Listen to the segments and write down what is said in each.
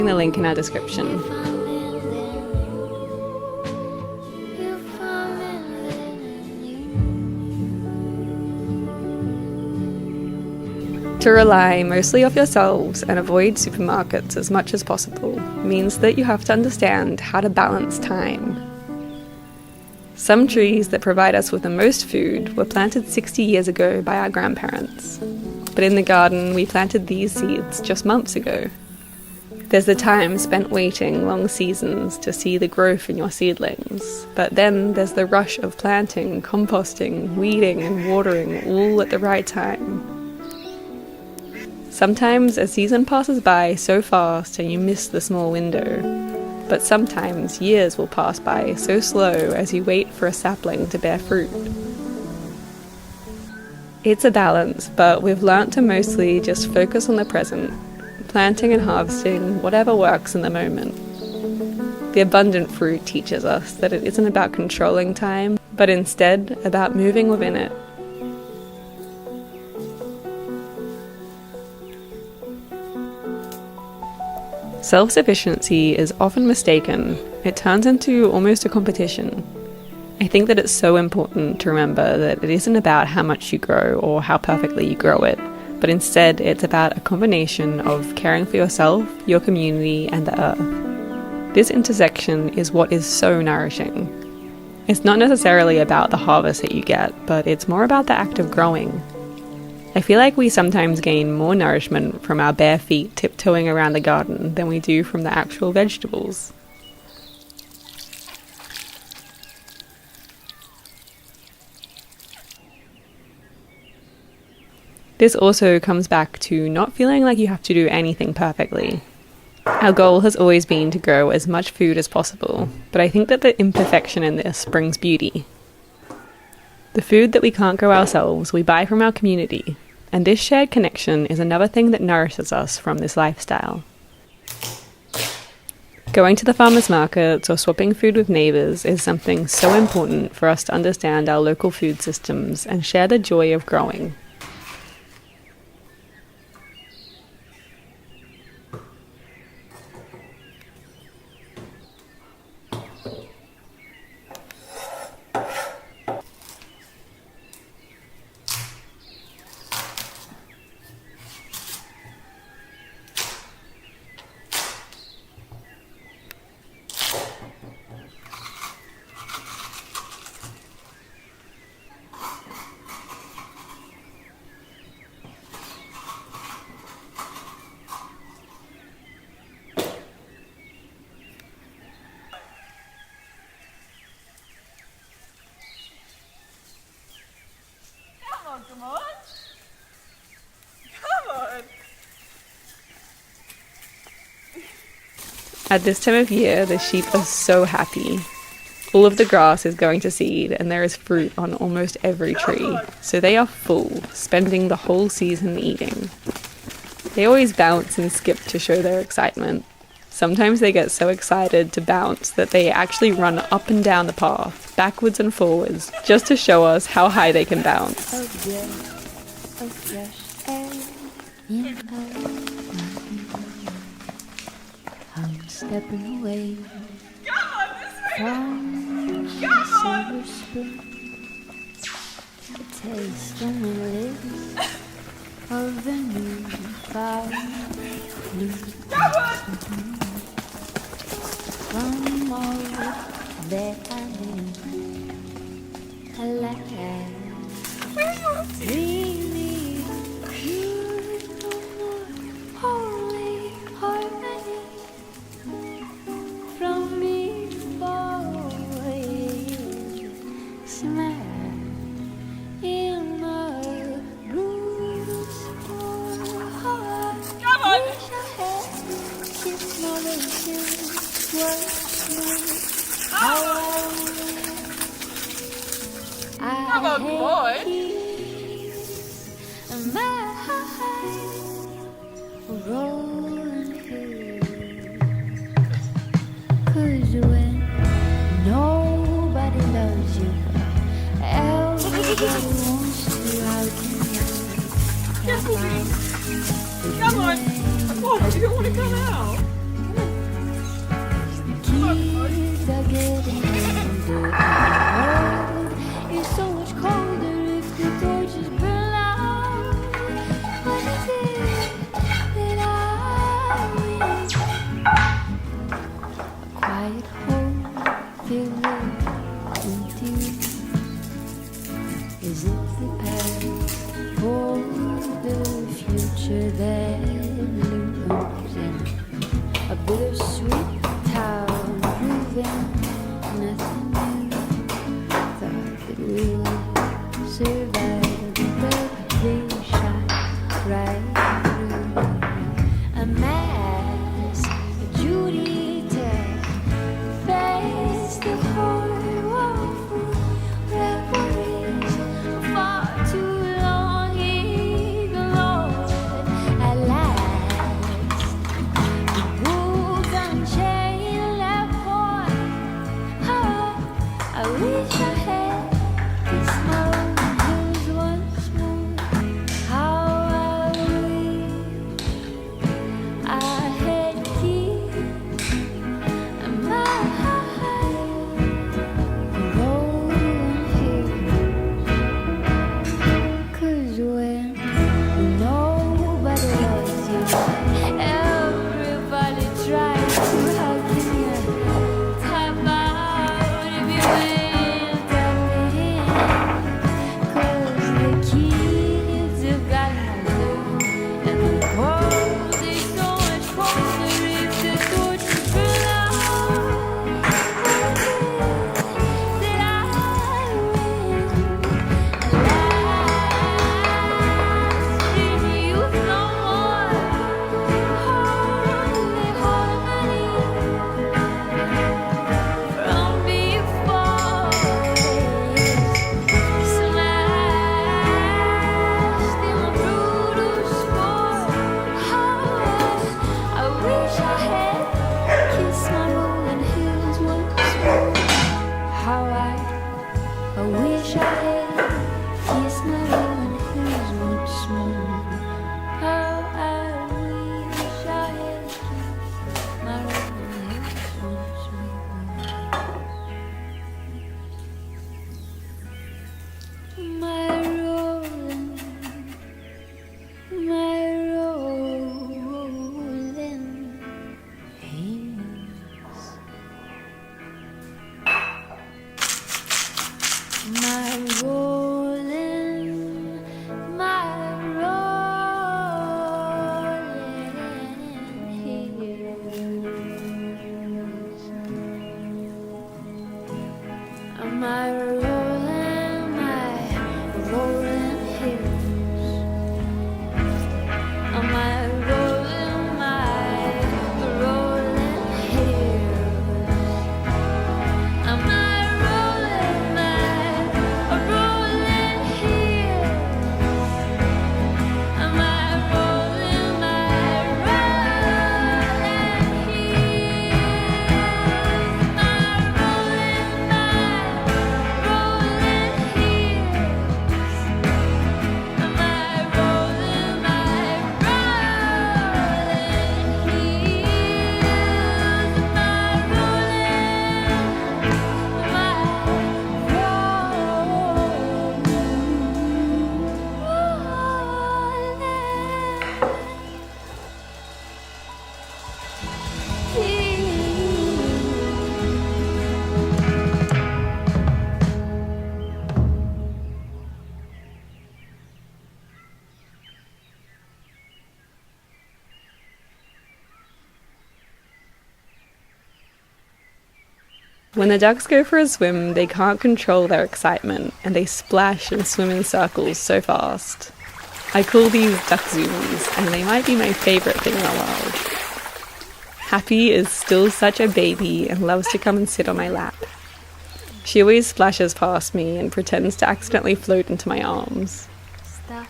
the link in our description. To rely mostly off yourselves and avoid supermarkets as much as possible means that you have to understand how to balance time. Some trees that provide us with the most food were planted 60 years ago by our grandparents. But in the garden, we planted these seeds just months ago. There's the time spent waiting long seasons to see the growth in your seedlings. But then there's the rush of planting, composting, weeding, and watering all at the right time. Sometimes a season passes by so fast and you miss the small window. But sometimes years will pass by so slow as you wait for a sapling to bear fruit. It's a balance, but we've learnt to mostly just focus on the present, planting and harvesting whatever works in the moment. The abundant fruit teaches us that it isn't about controlling time, but instead about moving within it. Self-sufficiency is often mistaken. It turns into almost a competition. I think that it's so important to remember that it isn't about how much you grow or how perfectly you grow it, but instead it's about a combination of caring for yourself, your community, and the earth. This intersection is what is so nourishing. It's not necessarily about the harvest that you get, but it's more about the act of growing. I feel like we sometimes gain more nourishment from our bare feet tiptoeing around the garden than we do from the actual vegetables. This also comes back to not feeling like you have to do anything perfectly. Our goal has always been to grow as much food as possible, but I think that the imperfection in this brings beauty. The food that we can't grow ourselves, we buy from our community, and this shared connection is another thing that nourishes us from this lifestyle. Going to the farmers markets or swapping food with neighbours is something so important for us to understand our local food systems and share the joy of growing. Come on. Come on. At this time of year, the sheep are so happy. All of the grass is going to seed and there is fruit on almost every tree, so they are full, spending the whole season eating. They always bounce and skip to show their excitement. Sometimes they get so excited to bounce that they actually run up and down the path, backwards and forwards, just to show us how high they can bounce. I'm stepping away from silver spoon, the taste on the lips of the new found blue. From all that I knew, alas, really, you no more holy harmony from me, boy. Smile in my bruised heart. Come on. Wish I had kissed my lips once more. Come on, boy. My heart rolling here. 'Cause when nobody loves you, everybody wants to. How can you? Come on. Come on, you don't want to come out. Come filled with dew, as if the past for the future that looms in a bittersweet town, proving nothing new. Thought that we would survive, but they shot right through. A mass, a duty test, face the whole woeful reveries. Far too long ignored. At last, the wolves unchained left point. Oh, I wish I had this moment hills once more. How I wish I had keys and my rolling hills. 'Cause when nobody loves you, everybody tries to. How can you tap out if you ain't tapping in? 'Cause the kids have got nothing, and the cold is so much colder if the torches burn out. That I win, alas, in youth no more. Holy harmony from before smashed in brutal sport. I wish I had kissed my rolling hills once more. How I wish I had kissed my rolling hills once more. How I wish I had kissed my rolling hills once more. My rolling hills. My rolling hills. My rolling hills. My rolling hills. Am I rolling hills? Am I rolling hills? Am I When the ducks go for a swim, they can't control their excitement, and they splash and swim in circles so fast. I call these duck zoomies, and they might be my favourite thing in the world. Happy is still such a baby and loves to come and sit on my lap. She always splashes past me and pretends to accidentally float into my arms. Stop.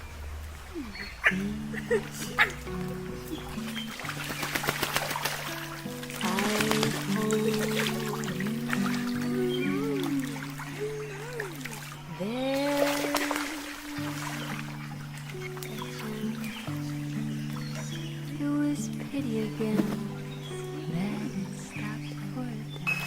It was pity again. Then it stopped for a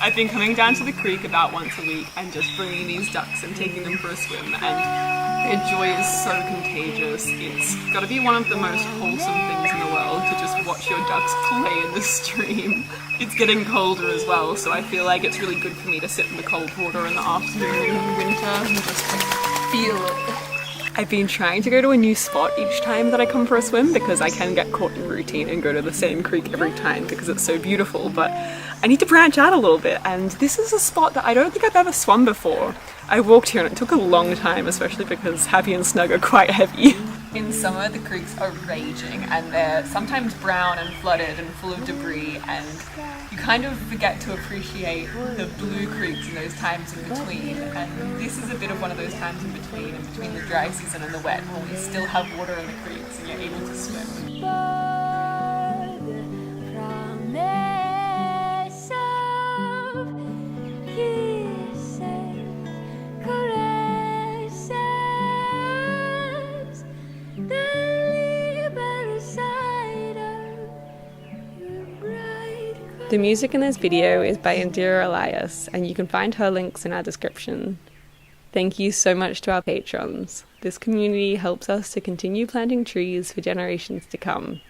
day. I've been coming down to the creek about once a week and just bringing these ducks and taking them for a swim, and their joy is so contagious. It's got to be one of the most wholesome things in the world to just watch your ducks play in the stream. It's getting colder as well, so I feel like it's really good for me to sit in the cold water in the afternoon in winter and just feel it. I've been trying to go to a new spot each time that I come for a swim because I can get caught in routine and go to the same creek every time because it's so beautiful, but I need to branch out a little bit, and this is a spot that I don't think I've ever swum before. I walked here and it took a long time, especially because Happy and Snug are quite heavy. In summer the creeks are raging and they're sometimes brown and flooded and full of debris, and you kind of forget to appreciate the blue creeks in those times in between, and this is a bit of one of those times in between the dry season and the wet, when we still have water in the creeks and you're able to swim. The music in this video is by Indira Elias, and you can find her links in our description. Thank you so much to our patrons. This community helps us to continue planting trees for generations to come.